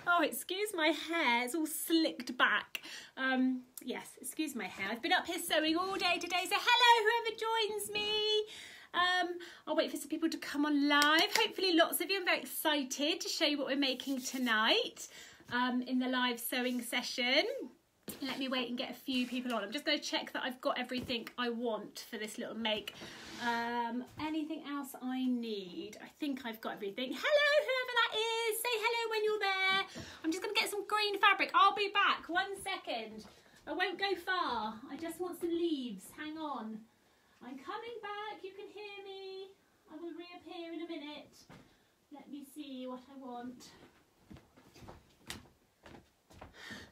Oh, excuse my hair, it's all slicked back. Yes, excuse my hair. I've been up here sewing all day today, so hello whoever joins me. I'll wait for some people to come on live. Hopefully lots of you. I'm very excited to show you what we're making tonight in the live sewing session. Let me wait and get a few people on. I'm just going to check that I've got everything I want for this little make. Anything else I need? I think I've got everything. Hello, whoever that is. Say hello when you're there. I'm just going to get some green fabric. I'll be back. 1 second. I won't go far. I just want some leaves. Hang on. I'm coming back. You can hear me. I will reappear in a minute. Let me see what I want.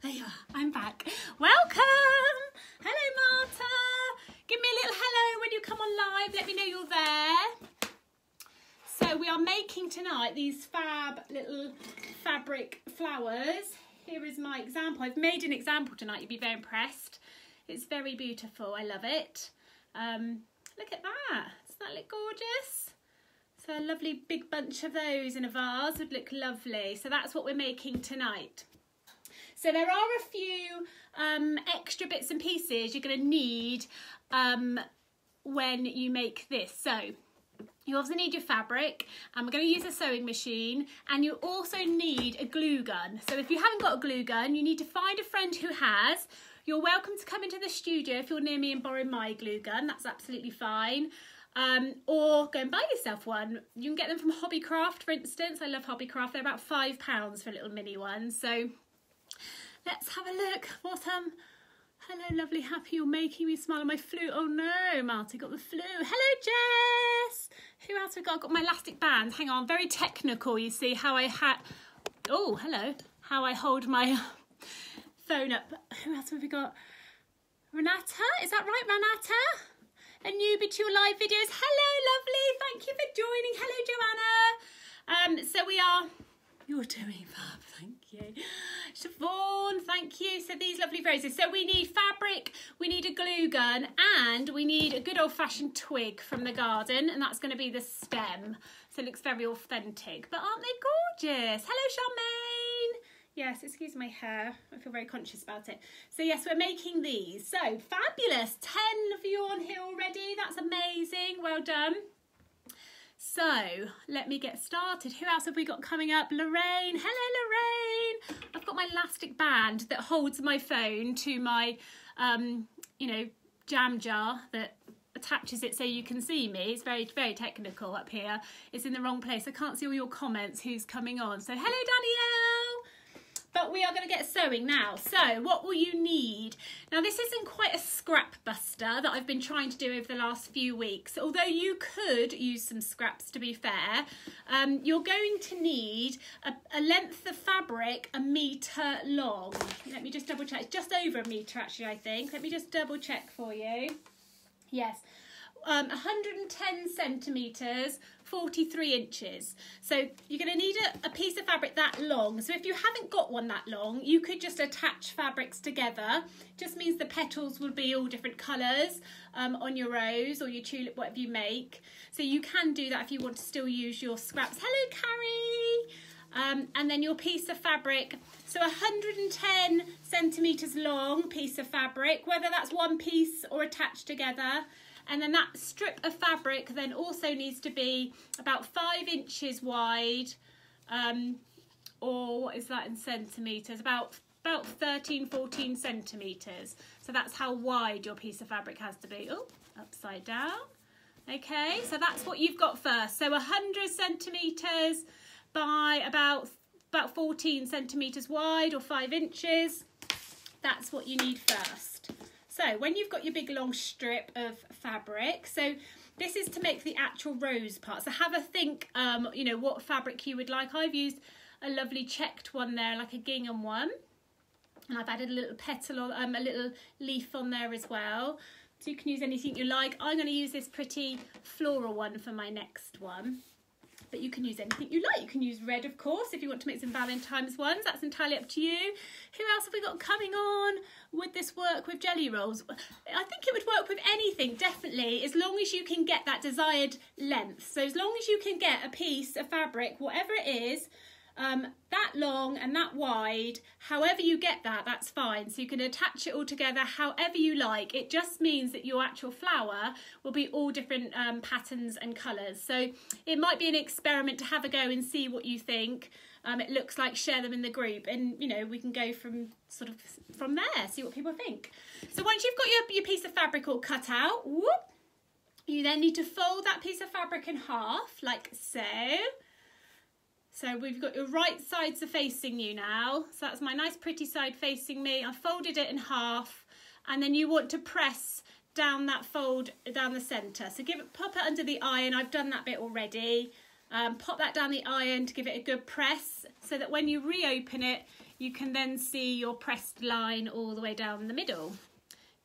There you are, I'm back. Welcome! Hello Marta! Give me a little hello when you come on live, let me know you're there. So we are making tonight these fab little fabric flowers. Here is my example. I've made an example tonight, you'll be very impressed. It's very beautiful, I love it. Look at that, doesn't that look gorgeous? So a lovely big bunch of those in a vase would look lovely. So that's what we're making tonight. So there are a few extra bits and pieces you're going to need when you make this. So you obviously need your fabric, and we're going to use a sewing machine, and you also need a glue gun. So if you haven't got a glue gun, you need to find a friend who has. You're welcome to come into the studio if you're near me and borrow my glue gun. That's absolutely fine. Or go and buy yourself one. You can get them from Hobbycraft, for instance. I love Hobbycraft. They're about £5 for a little mini one. So let's have a look. What hello lovely, happy you're making me smile on my flute. Oh no, Marty got the flu. Hello Jess. Who else have we got? I've got my elastic band. Hang on, very technical, you see how I oh, hello. How I hold my phone up. Who else have we got? Renata, is that right, Renata? A newbie to your live videos. Hello lovely, thank you for joining. Hello Joanna. So we are, you're doing fab, thank you. Siobhan, thank you. So these lovely roses. So we need fabric, we need a glue gun, and we need a good old-fashioned twig from the garden, and that's going to be the stem. So it looks very authentic. But aren't they gorgeous? Hello, Charmaine. Yes, excuse my hair. I feel very conscious about it. So yes, we're making these. So fabulous. 10 of you on here already. That's amazing. Well done. So let me get started. Who else have we got coming up? Lorraine. Hello, Lorraine. I've got my elastic band that holds my phone to my, you know, jam jar that attaches it so you can see me. It's very, very technical up here. It's in the wrong place. I can't see all your comments. Who's coming on? So hello, Danielle. But we are going to get sewing now. So what will you need? Now this isn't quite a scrap buster that I've been trying to do over the last few weeks. Although you could use some scraps, to be fair. You're going to need a length of fabric 1 metre long. Let me just double check. It's just over 1 metre actually, I think. Let me just double check for you. Yes. 110 centimetres, 43 inches. So you're going to need a piece of fabric that long. So if you haven't got one that long, you could just attach fabrics together. Just means the petals will be all different colours on your rose or your tulip, whatever you make. So you can do that if you want to still use your scraps. Hello, Carrie. And then your piece of fabric. So 110 centimetres long piece of fabric, whether that's one piece or attached together. And then that strip of fabric then also needs to be about 5 inches wide, or what is that in centimetres? About 13, 14 centimetres. So that's how wide your piece of fabric has to be. Oh, upside down. Okay, so that's what you've got first. So 100 centimetres by about 14 centimetres wide or 5 inches. That's what you need first. So when you've got your big long strip of fabric, so this is to make the actual rose part. So have a think, you know, what fabric you would like. I've used a lovely checked one there, like a gingham one. And I've added a little petal, or a little leaf on there as well. So you can use anything you like. I'm going to use this pretty floral one for my next one. But you can use anything you like. You can use red, of course, if you want to make some Valentine's ones. That's entirely up to you. Who else have we got coming on? Would this work with jelly rolls? I think it would work with anything, definitely, as long as you can get that desired length. So as long as you can get a piece of fabric, whatever it is, that long and that wide. However you get that, that's fine. So you can attach it all together however you like. It just means that your actual flower will be all different patterns and colours. So it might be an experiment to have a go and see what you think it looks like. Share them in the group, and you know, we can go from there, see what people think. So once you've got your piece of fabric all cut out, whoop, you then need to fold that piece of fabric in half, like so. So we've got your right sides are facing you now. So that's my nice pretty side facing me. I folded it in half, and then you want to press down that fold down the centre. So pop it under the iron. I've done that bit already. Pop that down the iron to give it a good press, so that when you reopen it, you can then see your pressed line all the way down the middle.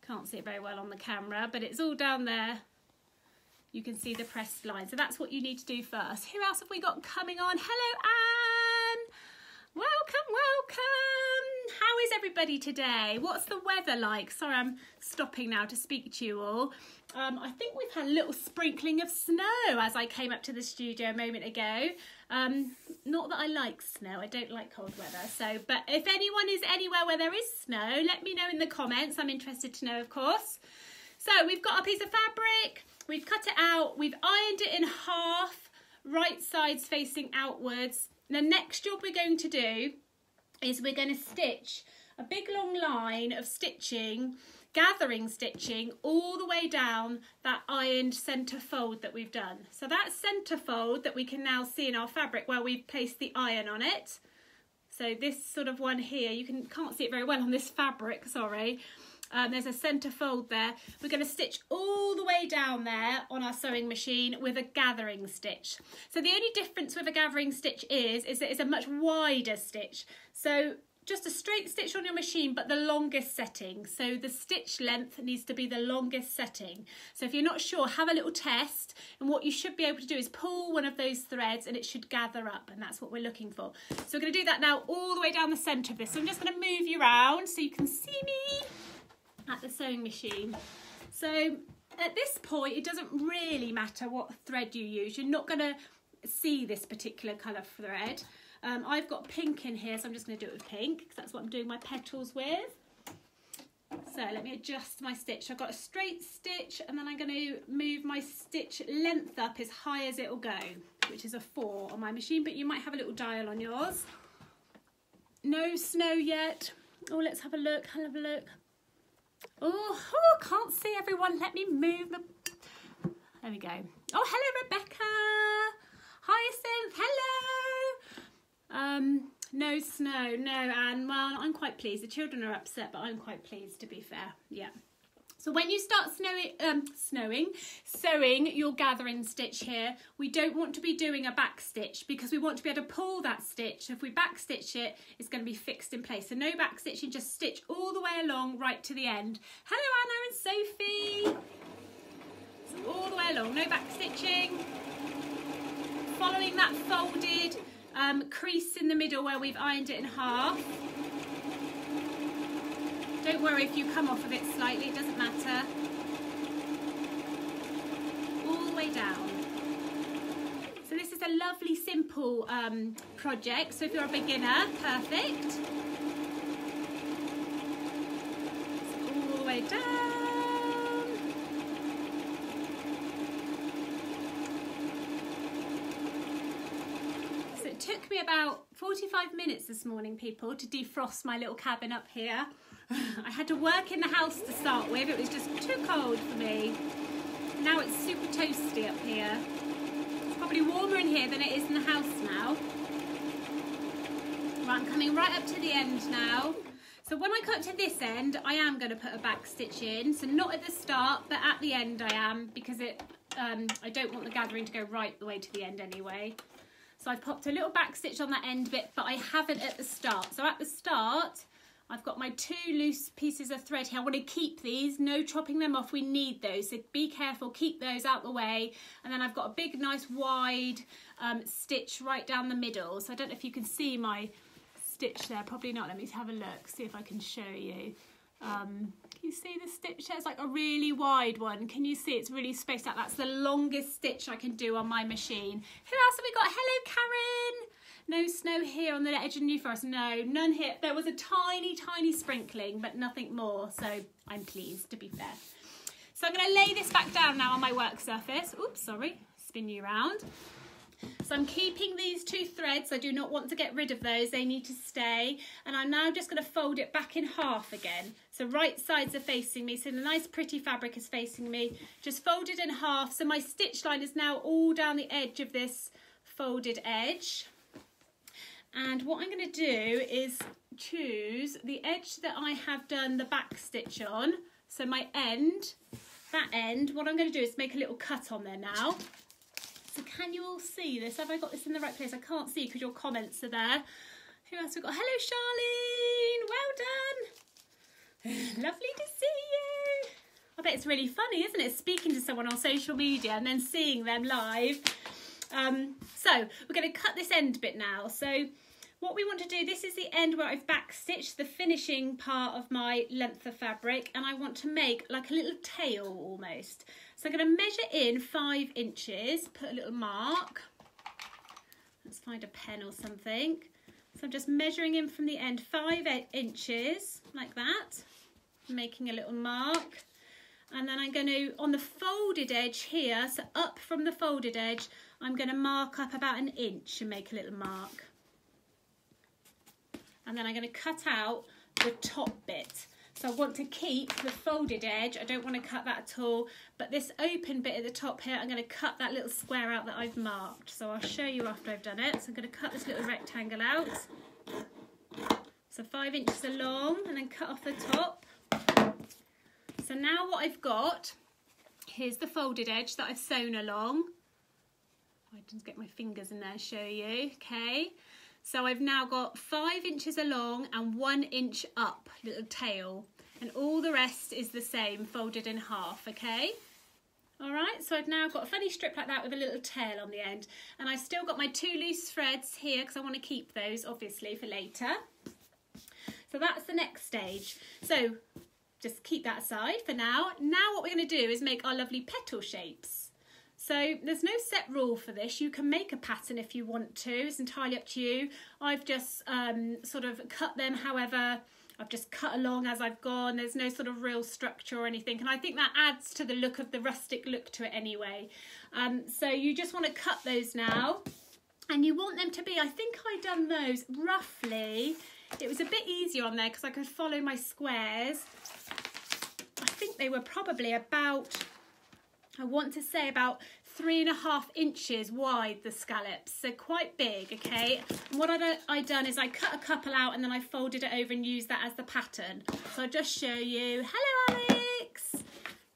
Can't see it very well on the camera, but it's all down there. You can see the pressed line. So that's what you need to do first. Who else have we got coming on? Hello, Anne. Welcome, welcome. How is everybody today? What's the weather like? Sorry, I'm stopping now to speak to you all. I think we've had a little sprinkling of snow as I came up to the studio a moment ago. Not that I like snow. I don't like cold weather. So, but if anyone is anywhere where there is snow, let me know in the comments. I'm interested to know, of course. So we've got a piece of fabric. We've cut it out, we've ironed it in half, right sides facing outwards. The next job we're going to do is we're going to stitch a big long line of stitching, gathering stitching, all the way down that ironed centre fold that we've done. So that centre fold that we can now see in our fabric where we've placed the iron on it. So this sort of one here, you can't see it very well on this fabric, sorry. There's a centre fold there. We're going to stitch all the way down there on our sewing machine with a gathering stitch. So the only difference with a gathering stitch is that it's a much wider stitch. So just a straight stitch on your machine, but the longest setting. So the stitch length needs to be the longest setting. So if you're not sure, have a little test, and what you should be able to do is pull one of those threads and it should gather up, and that's what we're looking for. So we're going to do that now all the way down the centre of this. So I'm just going to move you around so you can see me at the sewing machine. So at this point, it doesn't really matter what thread you use. You're not going to see this particular colour thread. I've got pink in here, so I'm just going to do it with pink, because that's what I'm doing my petals with. So let me adjust my stitch. I've got a straight stitch, and then I'm going to move my stitch length up as high as it'll go, which is a 4 on my machine, but you might have a little dial on yours. No snow yet. Oh, let's have a look. I'll have a look. Oh, can't see everyone. Let me move. There we go. Oh, hello, Rebecca. Hyacinth, hello. No snow, no, Anne. Well, I'm quite pleased. The children are upset, but I'm quite pleased, to be fair. Yeah. So when you start sewing your gathering stitch here, we don't want to be doing a back stitch, because we want to be able to pull that stitch. If we back stitch it, it's going to be fixed in place. So no back stitching, just stitch all the way along right to the end. Hello, Anna and Sophie. So all the way along, no back stitching. Following that folded crease in the middle where we've ironed it in half. Don't worry if you come off of it slightly, it doesn't matter. All the way down. So this is a lovely, simple project. So if you're a beginner, perfect. All the way down. So it took me about 45 minutes this morning, people, to defrost my little cabin up here. I had to work in the house to start with. It was just too cold for me. Now it's super toasty up here. It's probably warmer in here than it is in the house now. Right, I'm coming right up to the end now. So when I cut to this end, I am going to put a back stitch in. So not at the start, but at the end I am, because I don't want the gathering to go right the way to the end anyway. So I've popped a little back stitch on that end bit, but I haven't at the start. So at the start, I've got my 2 loose pieces of thread here. I want to keep these, no chopping them off. We need those, so be careful, keep those out the way. And then I've got a big, nice, wide stitch right down the middle. So I don't know if you can see my stitch there, probably not. Let me have a look, see if I can show you. Can you see the stitch there? It's like a really wide one. Can you see it's really spaced out? That's the longest stitch I can do on my machine. Who else have we got? Hello, Karen. No snow here on the edge of New Forest. No, none here. There was a tiny, tiny sprinkling, but nothing more. So I'm pleased, to be fair. So I'm going to lay this back down now on my work surface. Oops, sorry. Spin you around. So I'm keeping these 2 threads. I do not want to get rid of those. They need to stay. And I'm now just going to fold it back in half again. So right sides are facing me. So the nice pretty fabric is facing me. Just fold it in half. So my stitch line is now all down the edge of this folded edge. And what I'm going to do is choose the edge that I have done the back stitch on. So my end, that end, what I'm going to do is make a little cut on there now. So can you all see this? Have I got this in the right place? I can't see because your comments are there. Who else have we got? Hello, Charlene. Well done. Lovely to see you. I bet it's really funny, isn't it? Speaking to someone on social media and then seeing them live. So we're going to cut this end bit now. So what we want to do, this is the end where I've back stitched the finishing part of my length of fabric, and I want to make like a little tail almost. So I'm going to measure in 5 inches, put a little mark. Let's find a pen or something. So I'm just measuring in from the end 5 inches like that, making a little mark. And then I'm going to, on the folded edge here, so up from the folded edge, I'm going to mark up about 1 inch and make a little mark. And then I'm going to cut out the top bit. So I want to keep the folded edge. I don't want to cut that at all. But this open bit at the top here, I'm going to cut that little square out that I've marked. So I'll show you after I've done it. So I'm going to cut this little rectangle out. So 5 inches along and then cut off the top. So now what I've got, here's the folded edge that I've sewn along. I just get my fingers in there and show you, okay. So I've now got 5 inches along and 1 inch up, little tail. And all the rest is the same, folded in half, okay? All right, so I've now got a funny strip like that with a little tail on the end. And I've still got my 2 loose threads here because I want to keep those, obviously, for later. So that's the next stage. So just keep that aside for now. Now what we're going to do is make our lovely petal shapes. So there's no set rule for this. You can make a pattern if you want to. It's entirely up to you. I've just sort of cut them however. I've just cut along as I've gone. There's no sort of real structure or anything. And I think that adds to the look of the rustic look to it anyway. So you just want to cut those now. And you want them to be, I think I done those roughly. It was a bit easier on there because I could follow my squares. I think they were probably about, I want to say about 3.5 inches wide, the scallops, so quite big, okay. And what I done is I cut a couple out and then I folded it over and used that as the pattern. So I'll just show you. Hello, Alex.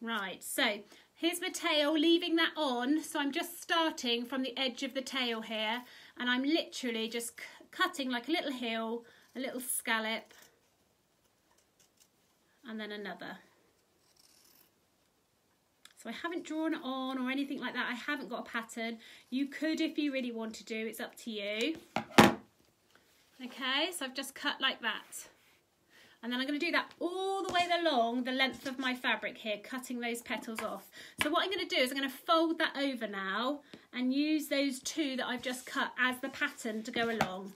Right, so here's my tail, leaving that on. So I'm just starting from the edge of the tail here, and I'm literally just cutting like a little heel, a little scallop, and then another. So I haven't drawn it on or anything like that. I haven't got a pattern. You could if you really want to do, it's up to you. Okay, so I've just cut like that. And then I'm going to do that all the way along the length of my fabric here, cutting those petals off. So what I'm going to do is I'm going to fold that over now and use those 2 that I've just cut as the pattern to go along.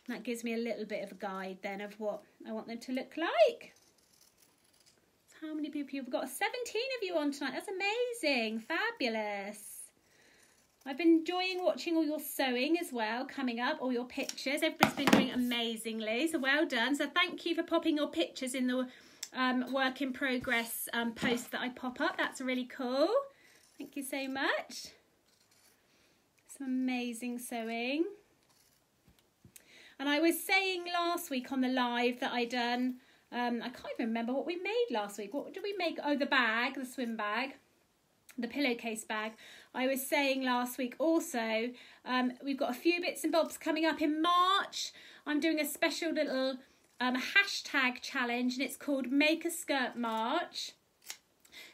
And that gives me a little bit of a guide then of what I want them to look like. How many people you've got? 17 of you on tonight. That's amazing. Fabulous. I've been enjoying watching all your sewing as well coming up, all your pictures. Everybody's been doing amazingly, so well done. So thank you for popping your pictures in the work in progress post that I pop up. That's really cool. Thank you so much. Some amazing sewing. And I was saying last week on the live that I done, I can't even remember what we made last week. What did we make? Oh, the bag, the swim bag, the pillowcase bag. I was saying last week also, we've got a few bits and bobs coming up in March. I'm doing a special little hashtag challenge, and it's called Make a Skirt March.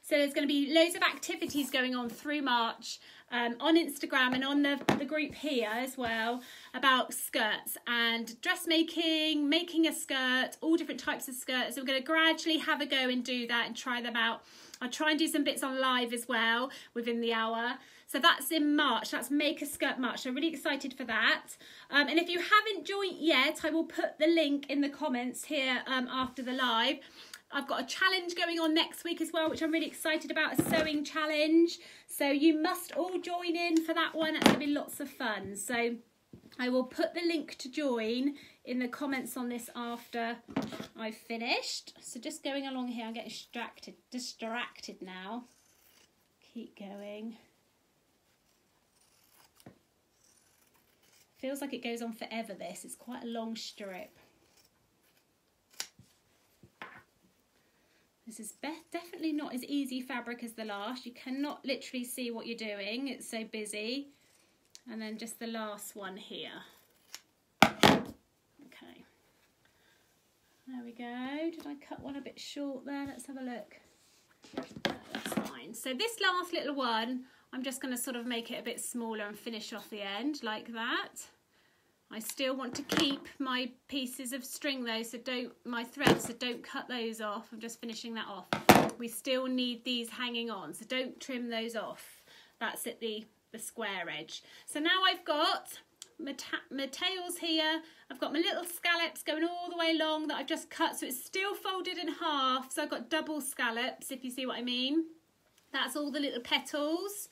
So there's going to be loads of activities going on through March on Instagram and on the group here as well about skirts and dressmaking, making a skirt, all different types of skirts. So we're going to gradually have a go and do that and try them out. I'll try and do some bits on live as well within the hour. So that's in March. That's Make a Skirt March. So really excited for that. And if you haven't joined yet, I will put the link in the comments here after the live. I've got a challenge going on next week as well, which I'm really excited about, a sewing challenge. So you must all join in for that one. It's going to be lots of fun. So I will put the link to join in the comments on this after I've finished. So just going along here, I'm getting distracted now. Keep going. Feels like it goes on forever, this. It's quite a long strip. This is definitely not as easy fabric as the last. You cannot literally see what you're doing. It's so busy. And then just the last one here. Okay. There we go. Did I cut one a bit short there? Let's have a look. No, that's fine. So this last little one, I'm just going to sort of make it a bit smaller and finish off the end like that. I still want to keep my pieces of string though, so my threads, so don't cut those off. I'm just finishing that off. We still need these hanging on, so don't trim those off. That's at the square edge. So now I've got my tails here. I've got my little scallops going all the way along that I've just cut, so it's still folded in half. So I've got double scallops, if you see what I mean. That's all the little petals.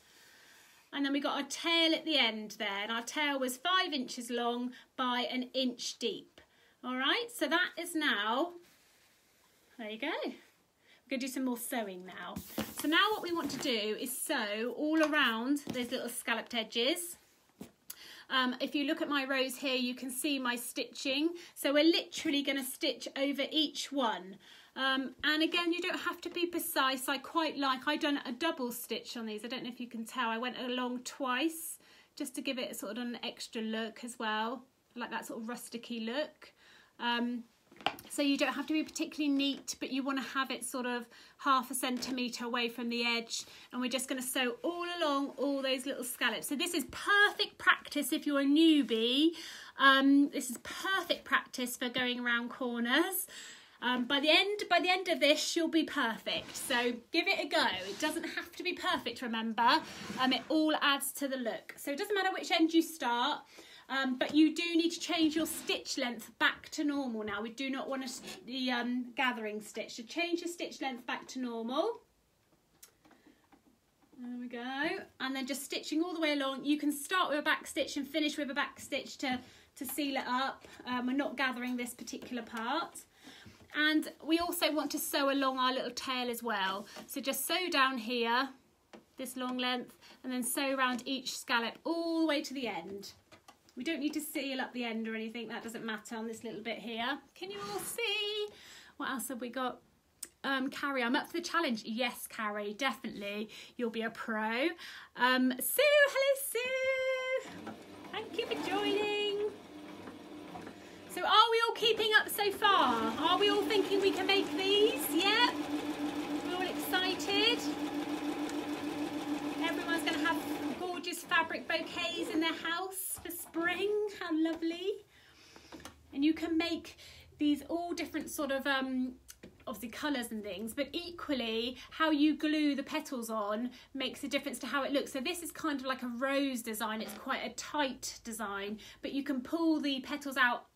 And then we got our tail at the end there, and our tail was 5 inches long by 1 inch deep. All right, so that is now, there you go. We're going to do some more sewing now. So now what we want to do is sew all around those little scalloped edges. If you look at my rows here, you can see my stitching. So we're literally going to stitch over each one. And again, you don't have to be precise. I've done a double stitch on these. I don't know if you can tell. I went along twice just to give it sort of an extra look as well. I like that sort of rusticy look. So you don't have to be particularly neat, but you want to have it sort of 1/2 centimetre away from the edge. And we're just going to sew all along all those little scallops. So this is perfect practice if you're a newbie. This is perfect practice for going around corners. By the end of this, you'll be perfect. So give it a go. It doesn't have to be perfect, remember. It all adds to the look. So it doesn't matter which end you start, but you do need to change your stitch length back to normal now. We do not want the gathering stitch. So change your stitch length back to normal. There we go. And then just stitching all the way along. You can start with a back stitch and finish with a back stitch to seal it up. We're not gathering this particular part. And we also want to sew along our little tail as well. So just sew down here, this long length, and then sew around each scallop all the way to the end. We don't need to seal up the end or anything. That doesn't matter on this little bit here. Can you all see? What else have we got? Carrie, I'm up for the challenge. Yes, Carrie, definitely. You'll be a pro. Sue, hello, Sue. Thank you for joining. So are we all keeping up so far? Are we all thinking we can make these? Yeah? We're all excited? Everyone's going to have gorgeous fabric bouquets in their house for spring. How lovely. And you can make these all different sort of, obviously colours and things, but equally how you glue the petals on makes a difference to how it looks. So this is kind of like a rose design. It's quite a tight design, but you can pull the petals out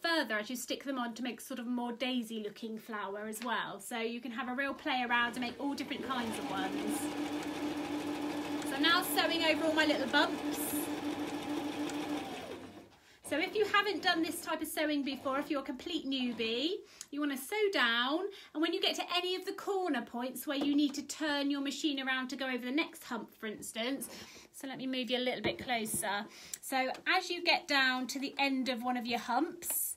further as you stick them on to make sort of more daisy looking flower as well. So you can have a real play around to make all different kinds of ones. So I'm now sewing over all my little bumps. So if you haven't done this type of sewing before, if you're a complete newbie, you want to sew down, and when you get to any of the corner points where you need to turn your machine around to go over the next hump, for instance, so let me move you a little bit closer. So as you get down to the end of one of your humps,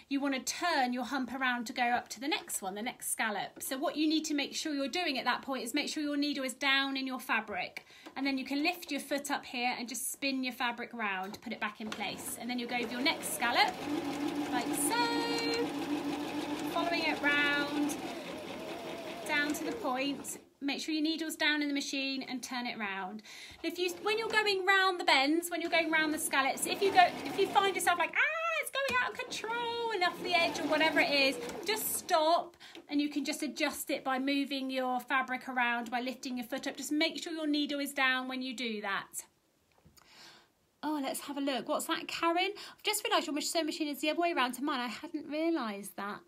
you want to turn your hump around to go up to the next one, the next scallop. So what you need to make sure you're doing at that point is make sure your needle is down in your fabric, and then you can lift your foot up here and just spin your fabric round, put it back in place, and then you'll go over your next scallop, like so, following it round, down to the point. Make sure your needle's down in the machine and turn it round. When you're going round the bends, when you're going round the scallops, if you find yourself like, it's going out of control and off the edge or whatever it is, just stop, and you can just adjust it by moving your fabric around, by lifting your foot up. Just make sure your needle is down when you do that. Oh, let's have a look. What's that, Karen? I've just realised your sewing machine is the other way around to mine. I hadn't realised that.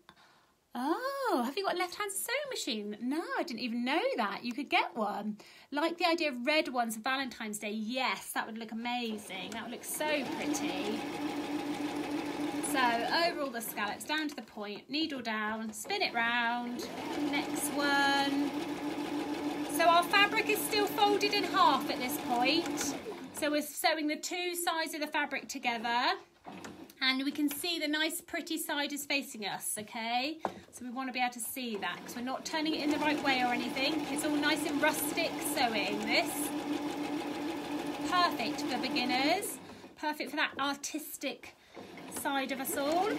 Oh, have you got a left-hand sewing machine? No, I didn't even know that. You could get one. Like the idea of red ones for Valentine's Day. Yes, that would look amazing. That would look so pretty. So, over all the scallops, down to the point, needle down, spin it round. Next one. So our fabric is still folded in half at this point. So we're sewing the two sides of the fabric together, and we can see the nice pretty side is facing us, okay? So we want to be able to see that because we're not turning it in the right way or anything. It's all nice and rustic sewing, this. Perfect for beginners. Perfect for that artistic side of us all.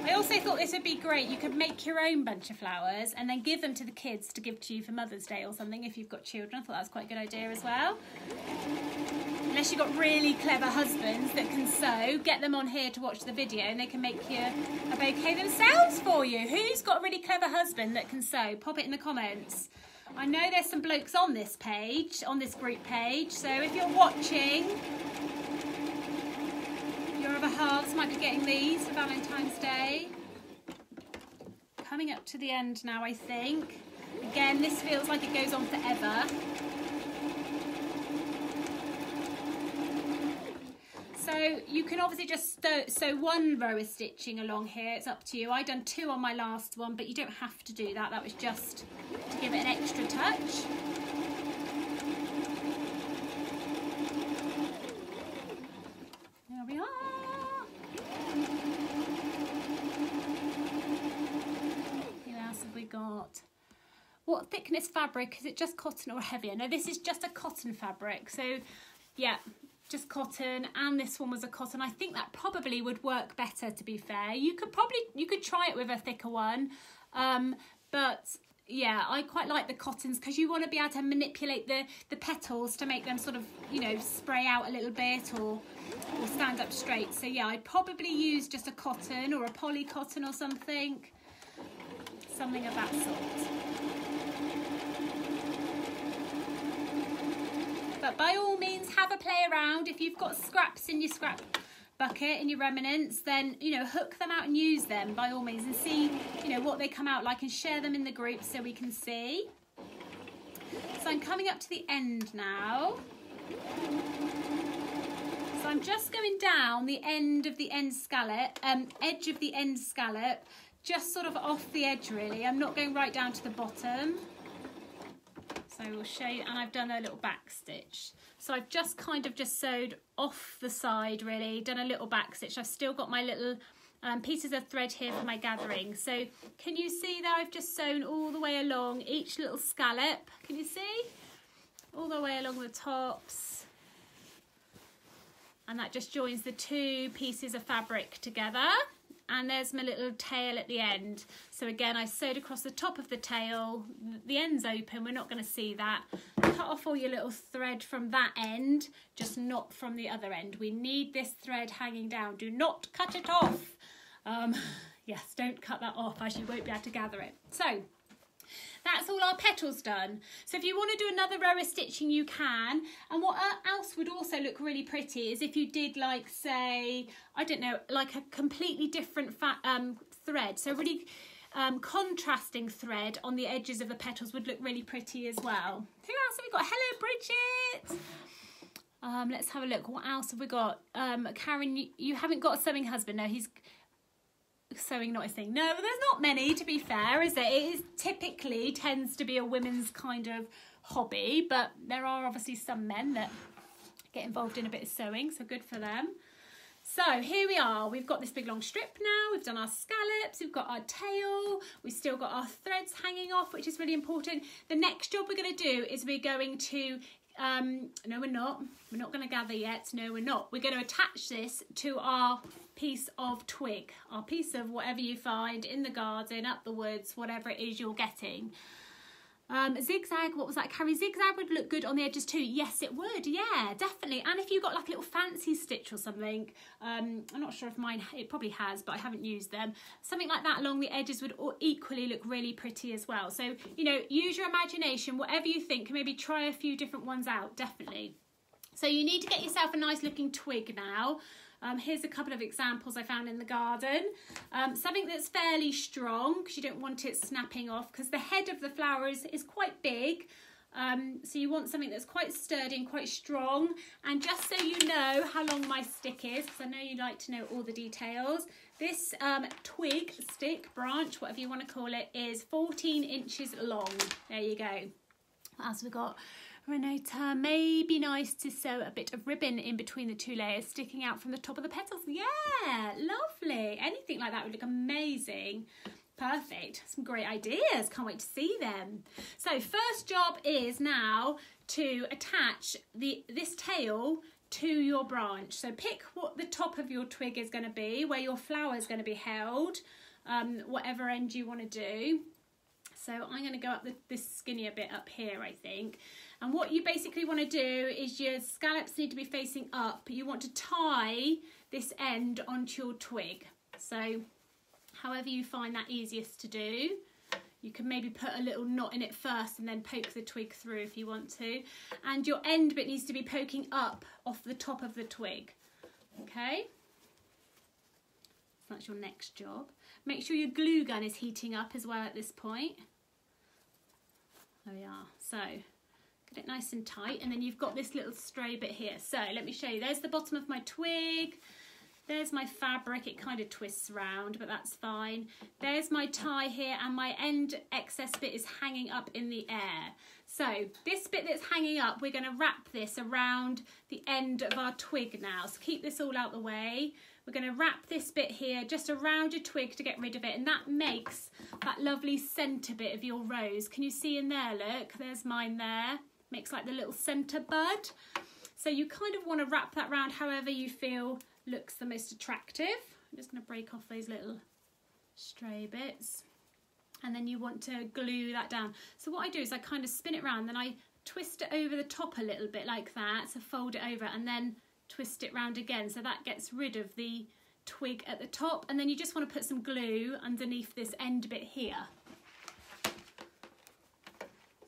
I also thought this would be great. You could make your own bunch of flowers and then give them to the kids to give to you for Mother's Day or something if you've got children. I thought that was quite a good idea as well. Unless you've got really clever husbands that can sew, get them on here to watch the video and they can make you a bouquet themselves for you. Who's got a really clever husband that can sew? Pop it in the comments. I know there's some blokes on this page, on this group page, so if you're watching, your other halves might be getting these for Valentine's Day. Coming up to the end now, I think. Again, this feels like it goes on forever. So you can obviously just sew one row of stitching along here. It's up to you. I've done 2 on my last one, but you don't have to do that. That was just to give it an extra touch. There we are. What else have we got? What thickness fabric? Is it just cotton or heavier? No, this is just a cotton fabric. So, yeah, just cotton, and this one was a cotton. I think that probably would work better, to be fair. You could try it with a thicker one, but yeah, I quite like the cottons because you want to be able to manipulate the petals to make them sort of, you know, spray out a little bit or stand up straight. So yeah, I'd probably use just a cotton or a poly cotton or something of that sort. But by all means, have a play around. If you've got scraps in your scrap bucket, in your remnants, then, you know, hook them out and use them by all means and see, you know, what they come out like and share them in the group so we can see. So I'm coming up to the end now. So I'm just going down the end of the end scallop, edge of the end scallop, just sort of off the edge really. I'm not going right down to the bottom. So we'll show you, and I've done a little back stitch. So I've just kind of just sewed off the side really, done a little back stitch. I've still got my little pieces of thread here for my gathering. So can you see there I've just sewn all the way along each little scallop? Can you see? All the way along the tops. And that just joins the 2 pieces of fabric together. And there's my little tail at the end. So again, I sewed across the top of the tail. The end's open, we're not going to see that. Cut off all your little thread from that end, just not from the other end. We need this thread hanging down. Do not cut it off. Yes, don't cut that off as you won't be able to gather it. So that's all our petals done. So if you want to do another row of stitching, you can. And what else would also look really pretty is if you did, like, say, I don't know, like a completely different thread. So really contrasting thread on the edges of the petals would look really pretty as well. Who else have we got? Hello, Bridget. Let's have a look. What else have we got? Karen, you haven't got a sewing husband. No, he's sewing, not a thing. No, there's not many, to be fair, is there? It is typically tends to be a women's kind of hobby, but there are obviously some men that get involved in a bit of sewing, so good for them. So here we are. We've got this big long strip now. We've done our scallops. We've got our tail. We've still got our threads hanging off, which is really important. The next job we're going to do is we're going to no, we're not. We're not going to gather yet. No, we're not. We're going to attach this to our piece of twig, our piece of whatever you find in the garden, up the woods, whatever it is you're getting. Zigzag, what was that, Carrie? Zigzag would look good on the edges too. Yes, it would. Yeah, definitely. And if you've got like a little fancy stitch or something, I'm not sure if mine, it probably has, but I haven't used them. Something like that along the edges would equally look really pretty as well. So, you know, use your imagination, whatever you think, maybe try a few different ones out, definitely. So you need to get yourself a nice looking twig now. Here's a couple of examples I found in the garden. Something that's fairly strong, because you don't want it snapping off, because the head of the flower is quite big. So you want something that's quite sturdy and quite strong. And just so you know how long my stick is, because I know you like to know all the details, this twig, stick, branch, whatever you want to call it, is 14 inches long. There you go. What else have we got? Renata, may be nice to sew a bit of ribbon in between the two layers sticking out from the top of the petals. Yeah, lovely. Anything like that would look amazing. Perfect. Some great ideas. Can't wait to see them. So first job is now to attach this tail to your branch. So pick what the top of your twig is going to be, where your flower is going to be held, whatever end you want to do. So I'm going to go up this skinnier bit up here, I think. And what you basically want to do is your scallops need to be facing up. You want to tie this end onto your twig. So however you find that easiest to do. You can maybe put a little knot in it first and then poke the twig through if you want to. And your end bit needs to be poking up off the top of the twig. Okay? So that's your next job. Make sure your glue gun is heating up as well at this point. There we are. So get it nice and tight, and then you've got this little stray bit here. So let me show you. There's the bottom of my twig. There's my fabric. It kind of twists around, but that's fine. There's my tie here, and my end excess bit is hanging up in the air. So this bit that's hanging up, we're going to wrap this around the end of our twig now. So keep this all out the way. We're going to wrap this bit here just around your twig to get rid of it, and that makes that lovely centre bit of your rose. Can you see in there? Look, there's mine there. Makes like the little centre bud. So you kind of want to wrap that round however you feel looks the most attractive. I'm just going to break off those little stray bits, and then you want to glue that down. So what I do is I kind of spin it around, then I twist it over the top a little bit like that, so fold it over and then twist it round again, so that gets rid of the twig at the top, and then you just want to put some glue underneath this end bit here.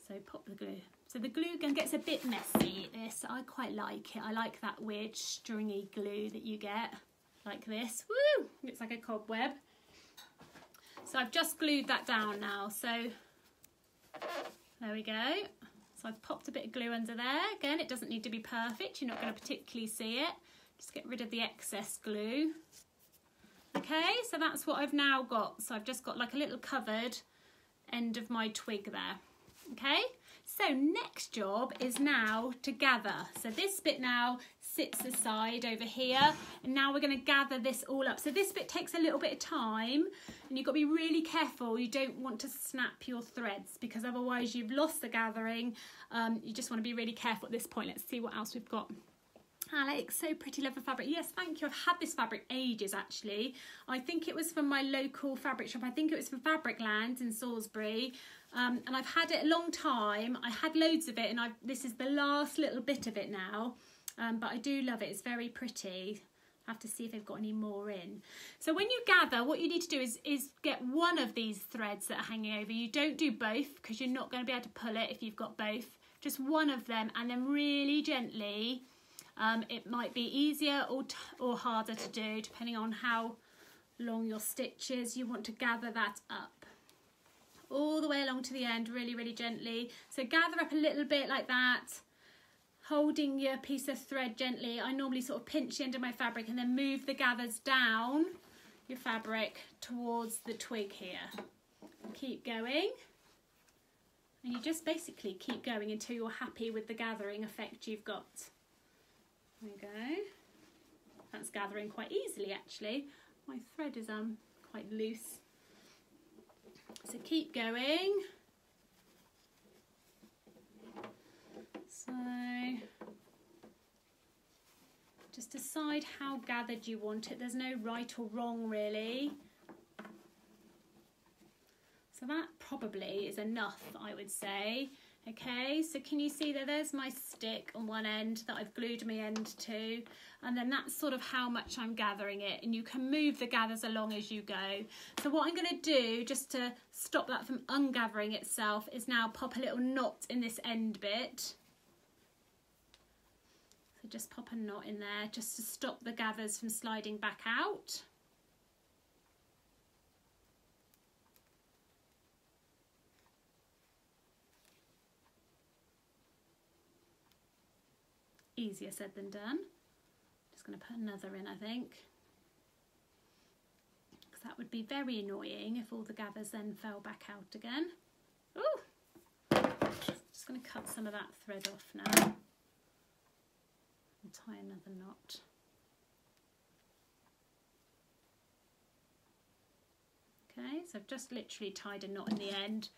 So pop the glue. So the glue gun gets a bit messy, this. I quite like it. I like that weird stringy glue that you get, like this. Woo! Looks like a cobweb. So I've just glued that down now, so there we go. So I've popped a bit of glue under there. Again, it doesn't need to be perfect. You're not going to particularly see it. Just get rid of the excess glue. Okay, so that's what I've now got. So I've just got like a little covered end of my twig there. Okay, so next job is now to gather. So this bit now sits aside over here, and now we're going to gather this all up. So this bit takes a little bit of time, and you've got to be really careful. You don't want to snap your threads, because otherwise you've lost the gathering. You just want to be really careful at this point. Let's see what else we've got. Alex, so pretty, love the fabric. Yes, thank you. I've had this fabric ages actually. I think it was from my local fabric shop. I think it was from Fabricland in Salisbury. And I've had it a long time. I had loads of it, and this is the last little bit of it now. But I do love it. It's very pretty. I have to see if they've got any more in. So when you gather, what you need to do is get one of these threads that are hanging over. You don't do both, because you're not going to be able to pull it if you've got both. Just one of them, and then really gently. It might be easier or harder to do, depending on how long your stitch is. You want to gather that up all the way along to the end, really, really gently. So gather up a little bit like that, holding your piece of thread gently. I normally sort of pinch the end of my fabric and then move the gathers down your fabric towards the twig here. Keep going. And you just basically keep going until you're happy with the gathering effect you've got. There we go. That's gathering quite easily actually. My thread is quite loose. So keep going. So just decide how gathered you want it. There's no right or wrong really. So that probably is enough, I would say. Okay, so can you see that there's my stick on one end that I've glued my end to, and then that's sort of how much I'm gathering it, and you can move the gathers along as you go. So what I'm going to do, just to stop that from ungathering itself, is now pop a little knot in this end bit. So just pop a knot in there just to stop the gathers from sliding back out. Easier said than done. Just going to put another in, I think, because that would be very annoying if all the gathers then fell back out again. Ooh! Just going to cut some of that thread off now and tie another knot. Okay, so I've just literally tied a knot in the end.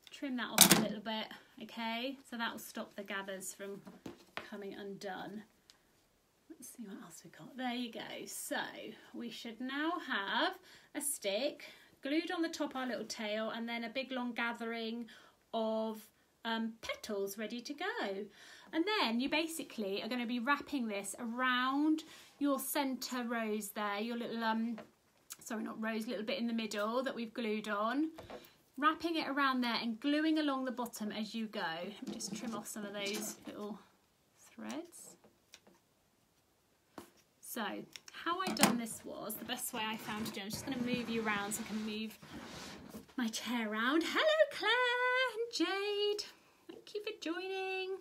Trim that off a little bit, okay, so that will stop the gathers from coming undone. Let's see what else we got. There you go. So we should now have a stick glued on the top of our little tail, and then a big long gathering of petals ready to go. And then you basically are going to be wrapping this around your centre rose there, your little sorry, not rose, little bit in the middle that we've glued on. Wrapping it around there and gluing along the bottom as you go. Let me just trim off some of those little threads. So how I done this was, the best way I found to do it, I'm just going to move you around so I can move my chair around. Hello Claire and Jade, thank you for joining.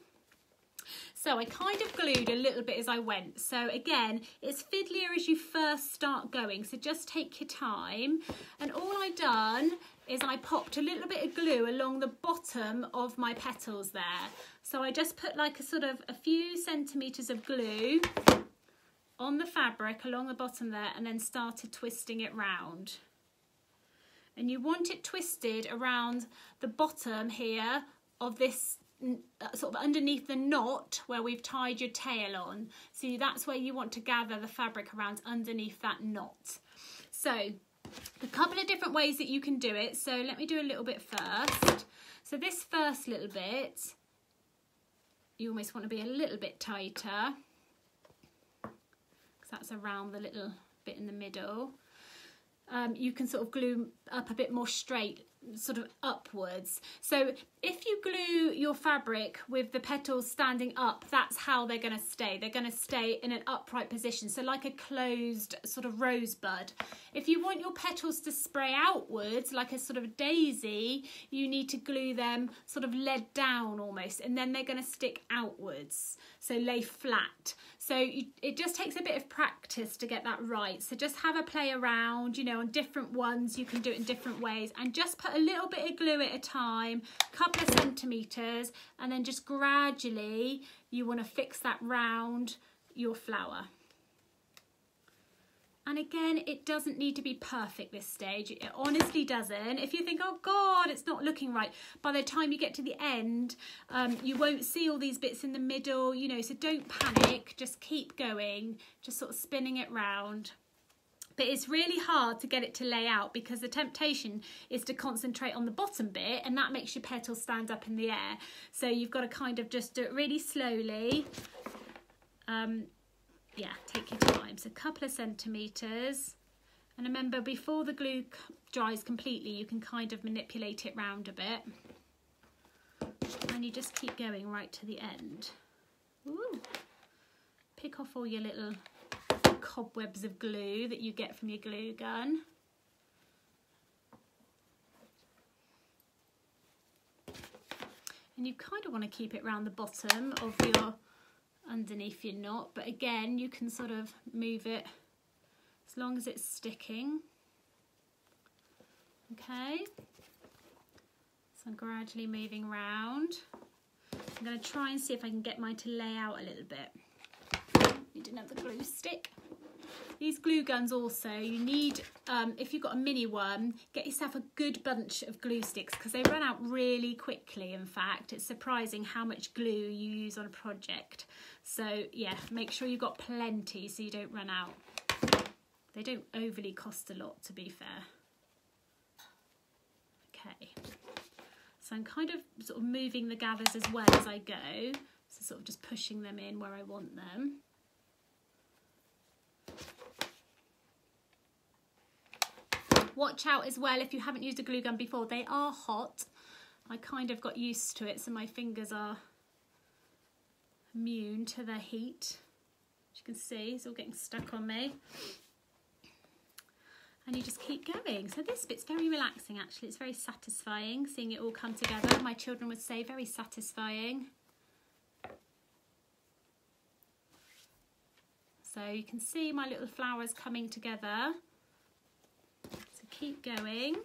So I kind of glued a little bit as I went. So again, it's fiddlier as you first start going, so just take your time. And all I done is I popped a little bit of glue along the bottom of my petals there. So I just put like a few centimetres of glue on the fabric along the bottom there, and then started twisting it round. And you want it twisted around the bottom here of this, sort of underneath the knot where we've tied your tail on. So that's where you want to gather the fabric around, underneath that knot. So a couple of different ways that you can do it. So let me do a little bit first. So this first little bit, you almost want to be a little bit tighter, because that's around the little bit in the middle. You can sort of glue up a bit more straight, sort of upwards. So if you glue your fabric with the petals standing up, that's how they're going to stay. They're going to stay in an upright position, so like a closed sort of rosebud. If you want your petals to spray outwards like a sort of daisy, you need to glue them sort of lead down almost, and then they're going to stick outwards, so lay flat. So it just takes a bit of practice to get that right. So just have a play around, you know, on different ones. You can do it in different ways, and just put a little bit of glue at a time, a couple of centimetres, and then just gradually you want to fix that round your flower. And again, it doesn't need to be perfect this stage. It honestly doesn't. If you think, oh God, it's not looking right, by the time you get to the end, you won't see all these bits in the middle, you know, so don't panic, just keep going, just sort of spinning it round. But it's really hard to get it to lay out, because the temptation is to concentrate on the bottom bit, and that makes your petals stand up in the air. So you've got to kind of just do it really slowly. Yeah, take your time. So a couple of centimetres. And remember, before the glue dries completely, you can kind of manipulate it round a bit. And you just keep going right to the end. Ooh. Pick off all your little cobwebs of glue that you get from your glue gun. And you kind of want to keep it round the bottom of your, underneath your knot, but again you can sort of move it as long as it's sticking. Okay, so I'm gradually moving round. I'm going to try and see if I can get mine to lay out a little bit. Need another glue stick. These glue guns also, you need, if you've got a mini one, get yourself a good bunch of glue sticks, because they run out really quickly. In fact, it's surprising how much glue you use on a project. So yeah, make sure you've got plenty so you don't run out. They don't overly cost a lot, to be fair. Okay, So I'm kind of sort of moving the gathers as well as I go. So sort of just pushing them in where I want them. Watch out as well if you haven't used a glue gun before, they are hot. I kind of got used to it, so my fingers are immune to the heat. As you can see, it's all getting stuck on me. And you just keep going. So this bit's very relaxing actually, it's very satisfying seeing it all come together. My children would say very satisfying. So you can see my little flowers coming together. So keep going.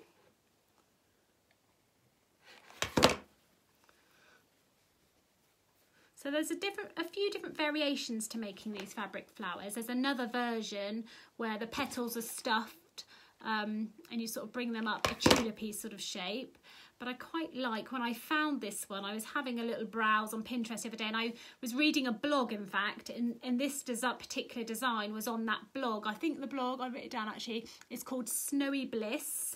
So there's a few different variations to making these fabric flowers. There's another version where the petals are stuffed and you sort of bring them up a tulipy sort of shape. But I quite like, when I found this one, I was having a little browse on Pinterest the other day and I was reading a blog, in fact, and this particular design was on that blog. I think the blog, I wrote it down actually, it's called Snowy Bliss,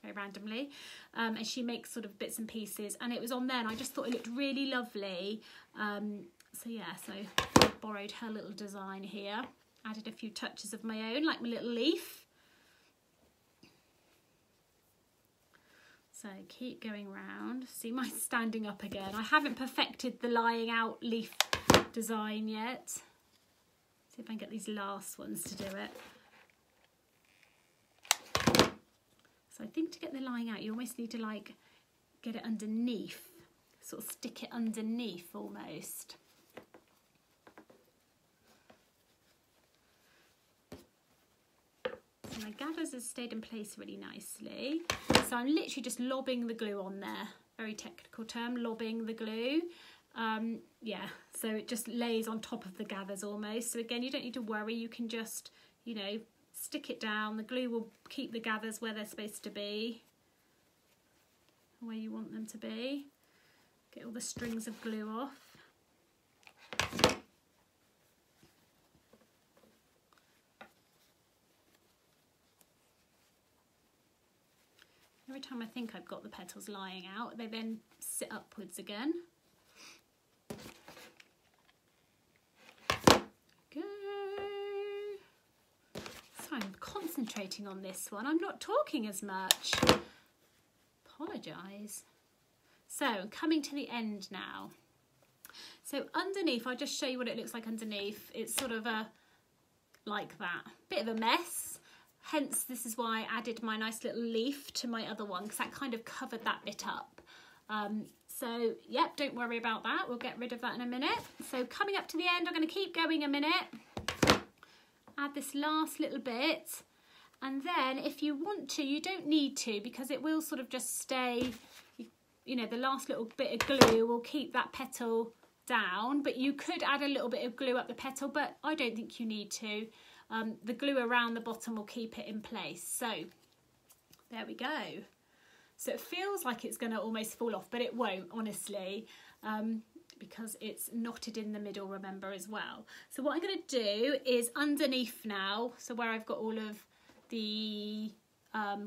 very randomly, and she makes sort of bits and pieces, and it was on there and I just thought it looked really lovely. So yeah, so I borrowed her little design here, added a few touches of my own, like my little leaf. So keep going round. See my standing up again. I haven't perfected the lying out leaf design yet. See if I can get these last ones to do it. So I think to get the lying out, you almost need to like get it underneath, sort of stick it underneath almost. So my gathers have stayed in place really nicely. So I'm literally just lobbing the glue on there. Very technical term, lobbing the glue. Yeah, so it just lays on top of the gathers almost. So again, you don't need to worry. You can just, you know, stick it down. The glue will keep the gathers where they're supposed to be, where you want them to be. Get all the strings of glue off. Every time I think I've got the petals lying out, they then sit upwards again. Go. So I'm concentrating on this one. I'm not talking as much. Apologise. So I'm coming to the end now. So underneath, I'll just show you what it looks like underneath. It's sort of like that. Bit of a mess. Hence, this is why I added my nice little leaf to my other one, because that kind of covered that bit up. So, yep, don't worry about that. We'll get rid of that in a minute. So coming up to the end, I'm going to keep going a minute. Add this last little bit. And then if you want to, you don't need to, because it will sort of just stay, you know, the last little bit of glue will keep that petal down. But you could add a little bit of glue up the petal, but I don't think you need to. The glue around the bottom will keep it in place. So there we go. So it feels like it's going to almost fall off, but it won't, honestly, because it's knotted in the middle, remember, as well. So what I'm going to do is underneath now, so where I've got all of the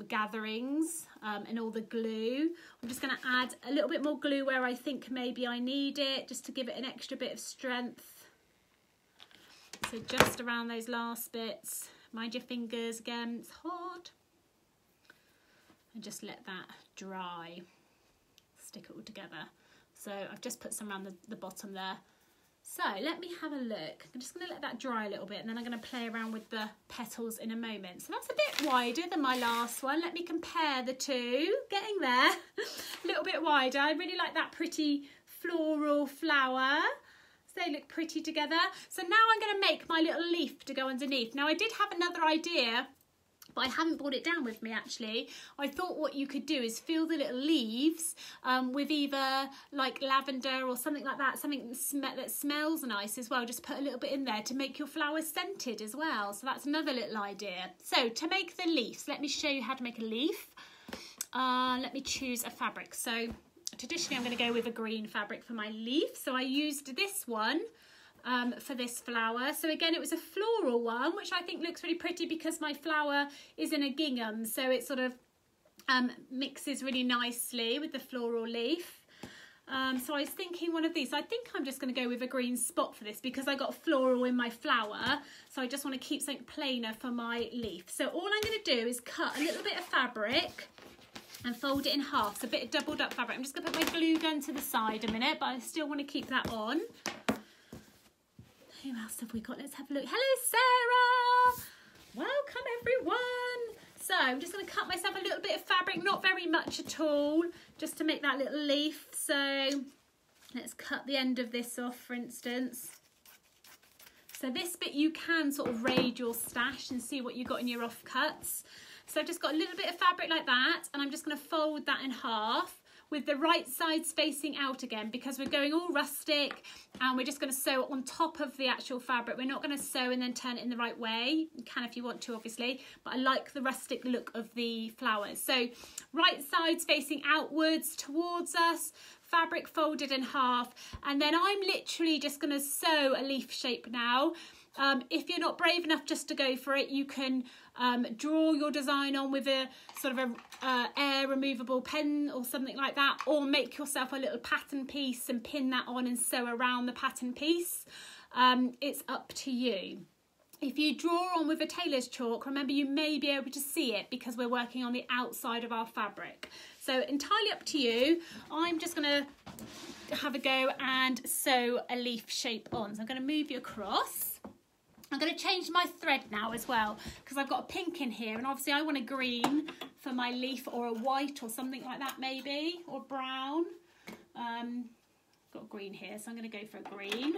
gatherings and all the glue, I'm just going to add a little bit more glue where I think maybe I need it, just to give it an extra bit of strength. So just around those last bits, mind your fingers again, it's hot. And just let that dry, stick it all together. So I've just put some around the bottom there. So let me have a look. I'm just going to let that dry a little bit and then I'm going to play around with the petals in a moment. So that's a bit wider than my last one. Let me compare the two, getting there. A little bit wider. I really like that pretty floral flower. They look pretty together. So now I'm going to make my little leaf to go underneath. Now I did have another idea, but I haven't brought it down with me actually. I thought what you could do is fill the little leaves with either like lavender or something like that, something that smells nice as well. Just put a little bit in there to make your flowers scented as well. So that's another little idea. So to make the leaves, let me show you how to make a leaf. Let me choose a fabric. So traditionally I'm going to go with a green fabric for my leaf. So I used this one for this flower. So again, it was a floral one, which I think looks really pretty because my flower is in a gingham. So it sort of mixes really nicely with the floral leaf. So I was thinking one of these. I think I'm just going to go with a green spot for this because I got floral in my flower. So I just want to keep something plainer for my leaf. So all I'm going to do is cut a little bit of fabric and fold it in half. So a bit of doubled up fabric. I'm just going to put my glue gun to the side a minute, but I still want to keep that on. Who else have we got? Let's have a look. Hello, Sarah. Welcome, everyone. So I'm just going to cut myself a little bit of fabric, not very much at all, just to make that little leaf. So let's cut the end of this off, for instance. So this bit you can sort of raid your stash and see what you got in your offcuts. So I've just got a little bit of fabric like that, and I'm just going to fold that in half with the right sides facing out again, because we're going all rustic and we're just going to sew on top of the actual fabric. We're not going to sew and then turn it in the right way. You can if you want to, obviously, but I like the rustic look of the flowers. So right sides facing outwards towards us, fabric folded in half, and then I'm literally just going to sew a leaf shape now. If you're not brave enough just to go for it, you can draw your design on with a sort of a air removable pen or something like that, or make yourself a little pattern piece and pin that on and sew around the pattern piece. It's up to you. If you draw on with a tailor's chalk, remember you may be able to see it because we're working on the outside of our fabric. So entirely up to you. I'm just going to have a go and sew a leaf shape on. So I'm going to move you across. I'm going to change my thread now as well, because I've got a pink in here, and obviously I want a green for my leaf, or a white or something like that maybe, or brown. Got green here, so I'm going to go for a green.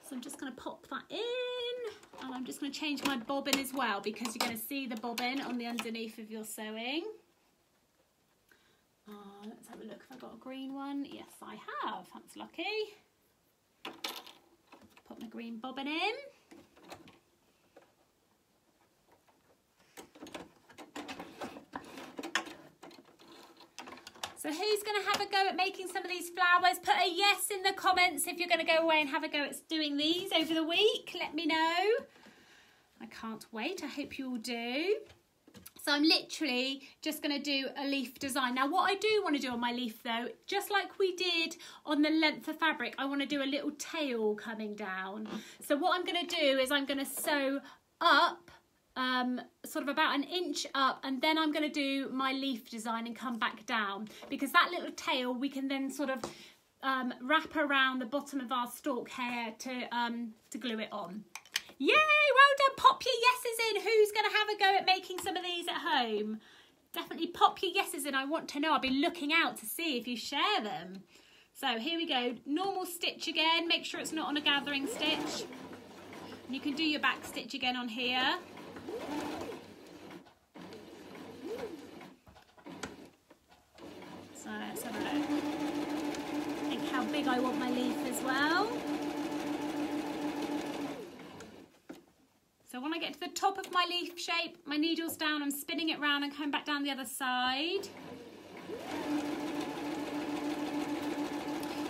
So I'm just going to pop that in, and I'm just going to change my bobbin as well, because you're going to see the bobbin on the underneath of your sewing. Let's have a look if I've got a green one. Yes, I have. That's lucky. Put my green bobbin in. So who's going to have a go at making some of these flowers? Put a yes in the comments if you're going to go away and have a go at doing these over the week. Let me know. I can't wait. I hope you all do. So I'm literally just going to do a leaf design. Now what I do want to do on my leaf though, just like we did on the length of fabric, I want to do a little tail coming down. So what I'm going to do is I'm going to sew up sort of about an inch up, and then I'm going to do my leaf design and come back down, because that little tail we can then sort of wrap around the bottom of our stalk hair to glue it on. Yay, well done. Pop your yeses in. Who's going to have a go at making some of these at home? Definitely pop your yeses in. I want to know. I'll be looking out to see if you share them. So here we go. Normal stitch again. Make sure it's not on a gathering stitch. And you can do your back stitch again on here. So let's have a look. Think how big I want my leaf as well. So when I get to the top of my leaf shape, my needle's down, I'm spinning it round and coming back down the other side.